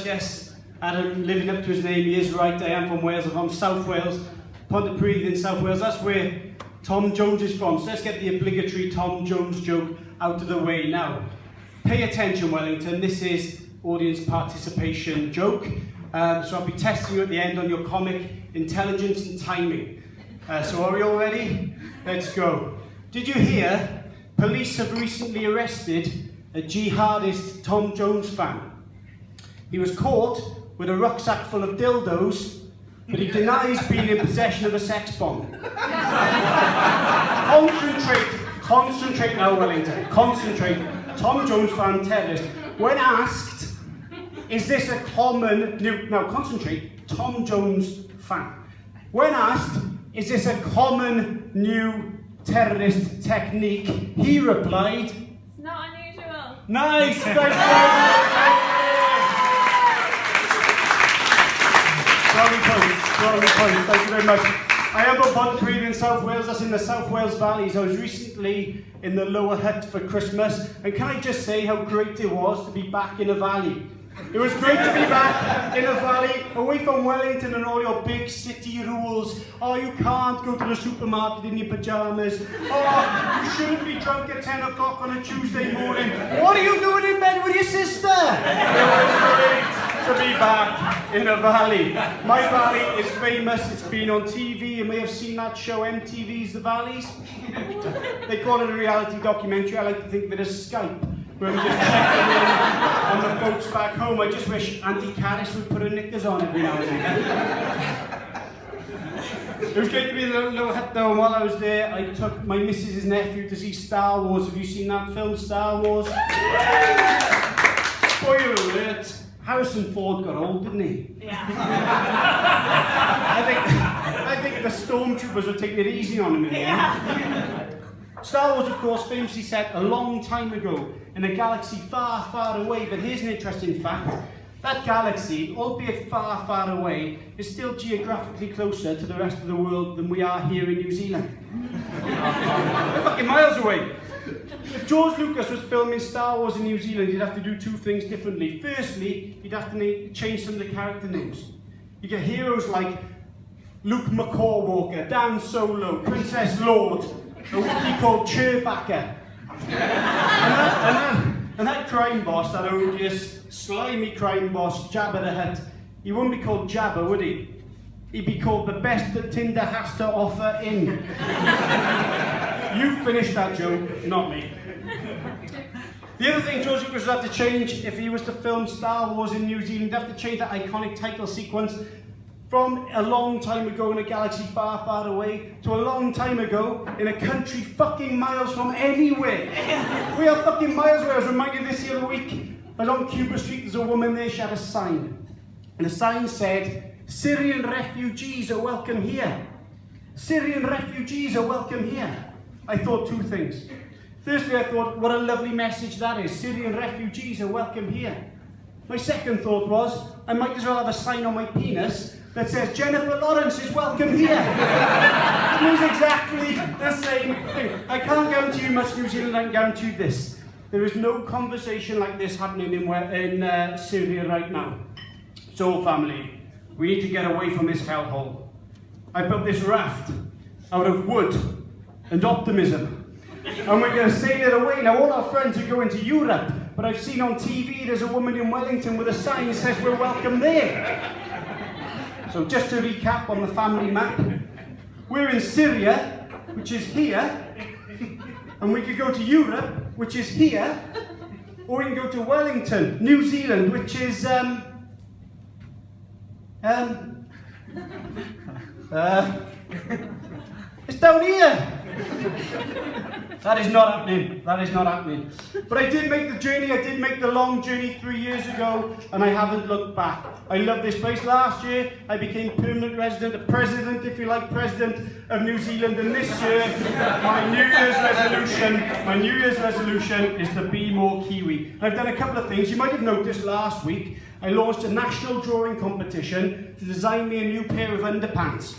Wales, yes. Adam living up to his name, he is right. I am from Wales, I'm from South Wales, Pontypridd in South Wales. That's where Tom Jones is from. So let's get the obligatory Tom Jones joke out of the way now. Pay attention, Wellington. This is audience participation joke. So I'll be testing you at the end on your comic intelligence and timing. So are we all ready? Let's go. Did you hear police have recently arrested a jihadist Tom Jones fan? He was caught with a rucksack full of dildos, but he denies being in possession of a sex bomb. Concentrate now, Wellington. Concentrate. Tom Jones fan terrorist. When asked, is this a common new... Now concentrate. Tom Jones fan. When asked, is this a common new terrorist technique, he replied... It's not unusual. Nice! Brownie points. Thank you very much. I am from Pontypridd in South Wales, that's in the South Wales Valleys. I was recently in the Lower Hutt for Christmas, and can I just say how great it was to be back in a valley. It was great to be back in a valley, away from Wellington and all your big city rules. Oh, you can't go to the supermarket in your pyjamas. Oh, you shouldn't be drunk at 10 o'clock on a Tuesday morning. What are you doing in bed with your sister? It was great to be back in a valley. My valley is famous, it's been on TV, you may have seen that show MTV's The Valleys. They call it a reality documentary, I like to think of it as Skype, where we just checking in on the folks back home. I just wish Auntie Caris would put her knickers on every now and then. It was great to be in the Lower Hutt though, and while I was there, I took my missus' nephew to see Star Wars. Have you seen that film, Star Wars? Spoiler alert. Harrison Ford got old, didn't he? Yeah. I think the stormtroopers were taking it easy on him in the end. Star Wars, of course, famously set a long time ago in a galaxy far, far away. But here's an interesting fact. That galaxy, albeit far, far away, is still geographically closer to the rest of the world than we are here in New Zealand. We're fucking miles away. If George Lucas was filming Star Wars in New Zealand, he'd have to do two things differently. Firstly, he'd have to change some of the character names. You get heroes like Luke McCall-Walker, Dan Solo, Princess Lord, a Wookiee called Chewbacca. And that crime boss, that odious, slimy crime boss, Jabba the Hutt, he wouldn't be called Jabba, would he? He'd be called the best that Tinder has to offer in. You finished that joke, not me. The other thing George Lucas would have to change if he was to film Star Wars in New Zealand, he'd have to change that iconic title sequence from a long time ago in a galaxy far, far away to a long time ago in a country fucking miles from anywhere. We are fucking miles away. I was reminded this the other week. I was on Cuba Street, there's a woman there, she had a sign. And the sign said, Syrian refugees are welcome here. Syrian refugees are welcome here. I thought two things. Firstly, I thought, what a lovely message that is. Syrian refugees are welcome here. My second thought was, I might as well have a sign on my penis that says, Jennifer Lawrence is welcome here. It means exactly the same thing. I can't guarantee you much, New Zealand, I can guarantee you this. There is no conversation like this happening in Syria right now. So, family, we need to get away from this hellhole. I built this raft out of wood and optimism. And we're going to sail it away. Now, all our friends are going to Europe, but I've seen on TV there's a woman in Wellington with a sign that says we're welcome there. So just to recap on the family map, we're in Syria, which is here, and we could go to Europe, which is here, or we can go to Wellington, New Zealand, which is, it's down here. That is not happening. That is not happening. But I did make the journey. I did make the long journey 3 years ago, and I haven't looked back. I love this place. Last year, I became permanent resident, a president, if you like, president of New Zealand. And this year, my New Year's resolution is to be more Kiwi. And I've done a couple of things. You might have noticed last week, I launched a national drawing competition to design me a new pair of underpants.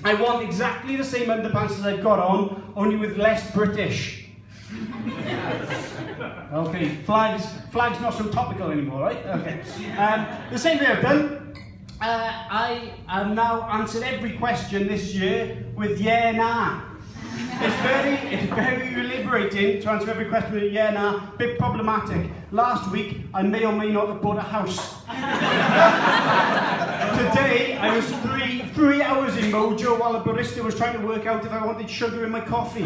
I want exactly the same underpants as I've got on, only with less British. Okay, flags not so topical anymore, right? Okay. The same thing I've done. I have now answered every question this year with yeah, nah. It's very liberating to answer every question with yeah, nah. Bit problematic. Last week, I may or may not have bought a house. Today, I was three hours in Mojo while a barista was trying to work out if I wanted sugar in my coffee.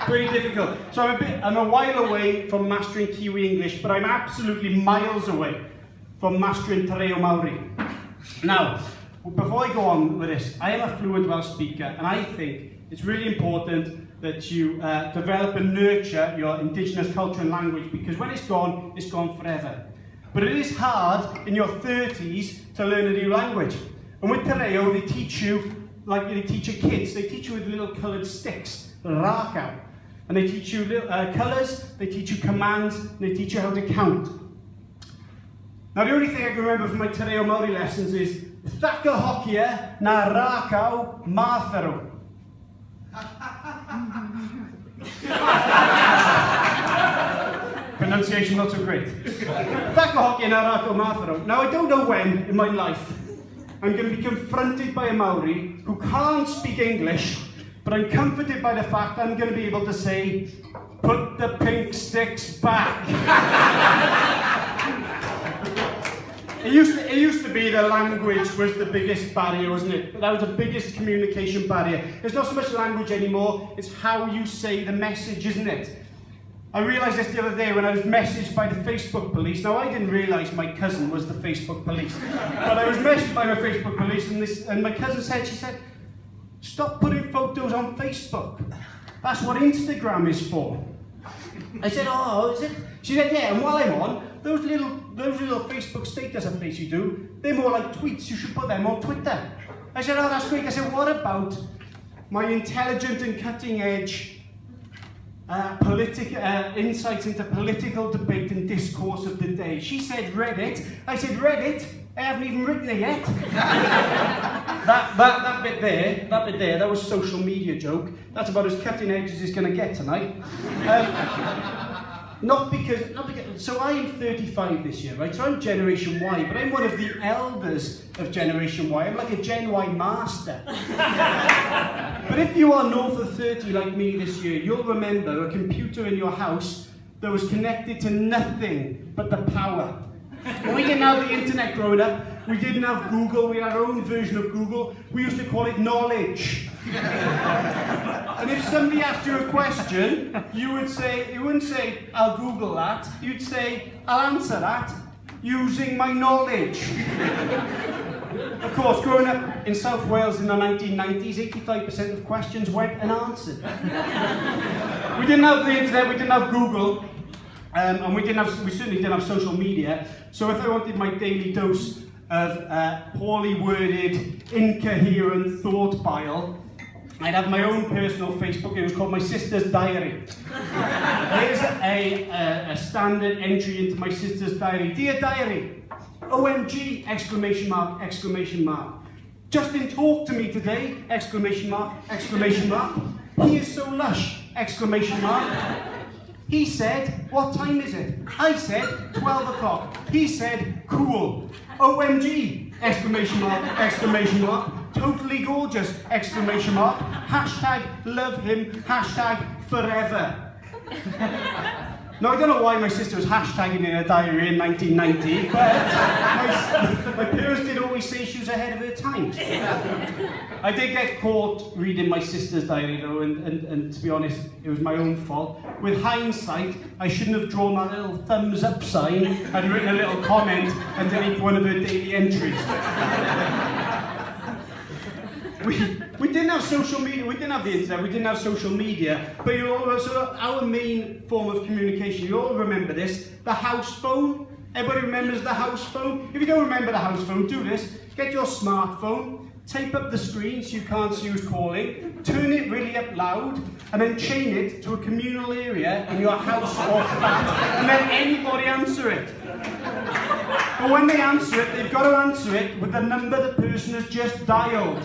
Pretty difficult. So I'm a while away from mastering Kiwi English, but I'm absolutely miles away from mastering Te Reo Maori. Now, before I go on with this, I am a fluent Welsh speaker, and I think it's really important that you develop and nurture your Indigenous culture and language, because when it's gone forever. But it is hard in your 30s to learn a new language. And with Te Reo, they teach you, like they teach your kids, they teach you with little coloured sticks, rākau. And they teach you colours, they teach you commands, and they teach you how to count. Now the only thing I can remember from my Te Reo Māori lessons is Thaka hokia na rākau māwhero. Pronunciation not so great. Thaka hokia na rākau māwhero. Now I don't know when in my life I'm going to be confronted by a Maori who can't speak English, but I'm comforted by the fact I'm going to be able to say, put the pink sticks back. It used to be the language was the biggest barrier, wasn't it? That was the biggest communication barrier. There's not so much language anymore, it's how you say the message, isn't it? I realised this the other day when I was messaged by the Facebook police. Now, I didn't realise my cousin was the Facebook police, but I was messaged by my Facebook police, and my cousin said, she said, stop putting photos on Facebook. That's what Instagram is for. I said, oh, is it? She said, yeah, and while I'm on, those little Facebook status updates you do, they're more like tweets, you should put them on Twitter. I said, oh, that's great. I said, what about my intelligent and cutting edge insights into political debate and discourse of the day? She said, Reddit. I said, Reddit? I haven't even written it yet. that bit there, that was a social media joke. That's about as cutting edge as it's going to get tonight. Not because, so I'm 35 this year, right? So I'm Generation Y, but I'm one of the elders of Generation Y. I'm like a Gen Y master. But if you are north of 30 like me this year, you'll remember a computer in your house that was connected to nothing but the power. We didn't have the internet growing up. We didn't have Google. We had our own version of Google. We used to call it knowledge. And if somebody asked you a question, you wouldn't say, I'll Google that. You'd say, I'll answer that using my knowledge. Of course, growing up in South Wales in the 1990s, 85% of questions went unanswered. We didn't have the internet, we didn't have Google. And we certainly didn't have social media. So if I wanted my daily dose of poorly worded, incoherent thought bile, I'd have my own personal Facebook. It was called My Sister's Diary. Here's a standard entry into My Sister's Diary. Dear Diary, OMG, exclamation mark, exclamation mark. Justin talked to me today, exclamation mark, exclamation mark. He is so lush, exclamation mark. He said, what time is it? I said, 12 o'clock. He said, cool. OMG, exclamation mark, exclamation mark. Totally gorgeous, exclamation mark. Hashtag love him, hashtag forever. Now, I don't know why my sister was hashtagging in her diary in 1990, but my parents did always say she was ahead of her time. I did get caught reading my sister's diary though, and to be honest, it was my own fault. With hindsight, I shouldn't have drawn that little thumbs up sign and written a little comment underneath one of her daily entries. We didn't have social media, we didn't have the internet, we didn't have social media, but so our main form of communication, you all remember this, the house phone. Everybody remembers the house phone? If you don't remember the house phone, do this. Get your smartphone, tape up the screen so you can't see who's calling, turn it really up loud, and then chain it to a communal area in your house or flat, and then anybody answer it. But when they answer it, they've got to answer it with the number the person has just dialed.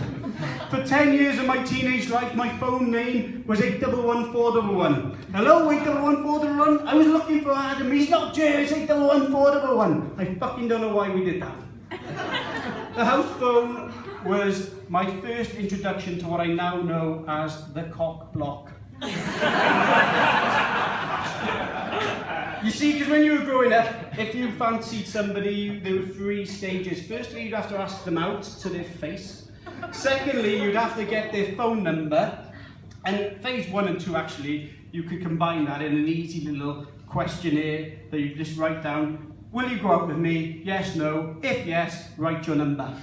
For 10 years of my teenage life, my phone name was 811411. Hello, 811411. I was looking for Adam. He's not Jay, it's 811411. I fucking don't know why we did that. The house phone was my first introduction to what I now know as the cock block. You see, because when you were growing up, if you fancied somebody, there were 3 stages. Firstly, you'd have to ask them out to their face. Secondly, you'd have to get their phone number. And phase 1 and 2, actually, you could combine that in an easy little questionnaire that you just write down. Will you go out with me? Yes, no. If yes, write your number.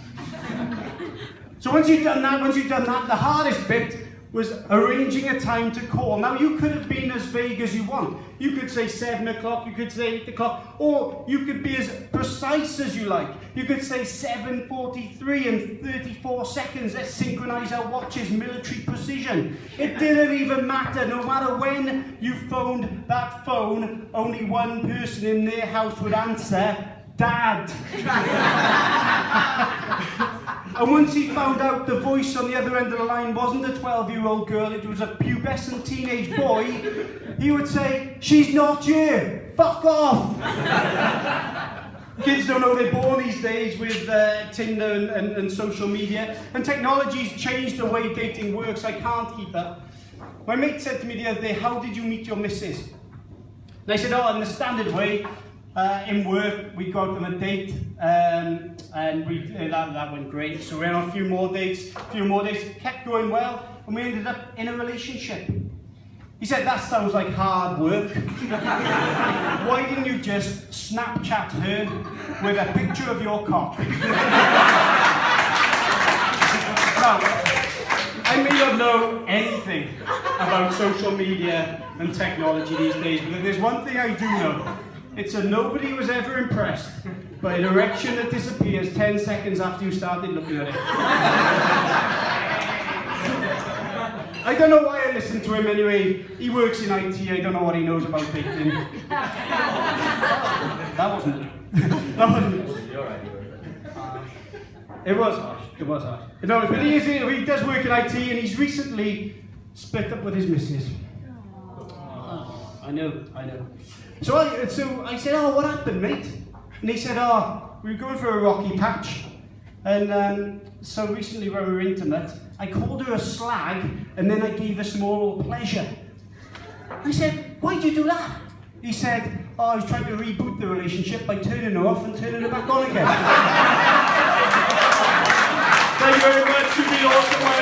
So once you've done that, the hardest bit was arranging a time to call. Now, you could have been as vague as you want. You could say 7 o'clock, you could say 8 o'clock, or you could be as precise as you like. You could say 7:43 and 34 seconds. Let's synchronize our watches, military precision. It didn't even matter. No matter when you phoned that phone, only one person in their house would answer, Dad. And once he found out the voice on the other end of the line wasn't a 12-year-old girl, it was a pubescent teenage boy, he would say, she's not you, fuck off. Kids don't know they're born these days with Tinder and social media, and technology's changed the way dating works. I can't keep up. My mate said to me the other day, how did you meet your missus? And I said, oh, in the standard way. In work, we got on a date, and that went great. So we went on a few more dates, kept going well, and we ended up in a relationship. He said, that sounds like hard work. Why didn't you just Snapchat her with a picture of your cock? Now, I may not know anything about social media and technology these days, but there's one thing I do know. It's that nobody was ever impressed by an erection that disappears 10 seconds after you started looking at it. I don't know why I listened to him anyway. He works in IT, I don't know what he knows about dating. That wasn't it. It was harsh. No, but he does work in IT, and he's recently split up with his missus. I know. So I said, oh, what happened, mate? And he said, oh, we were going for a rocky patch. And so recently when we were intimate, I called her a slag, and then I gave her some oral pleasure. I said, why'd you do that? He said, oh, I was trying to reboot the relationship by turning her off and turning her back on again. Thank you very much. You've been awesome.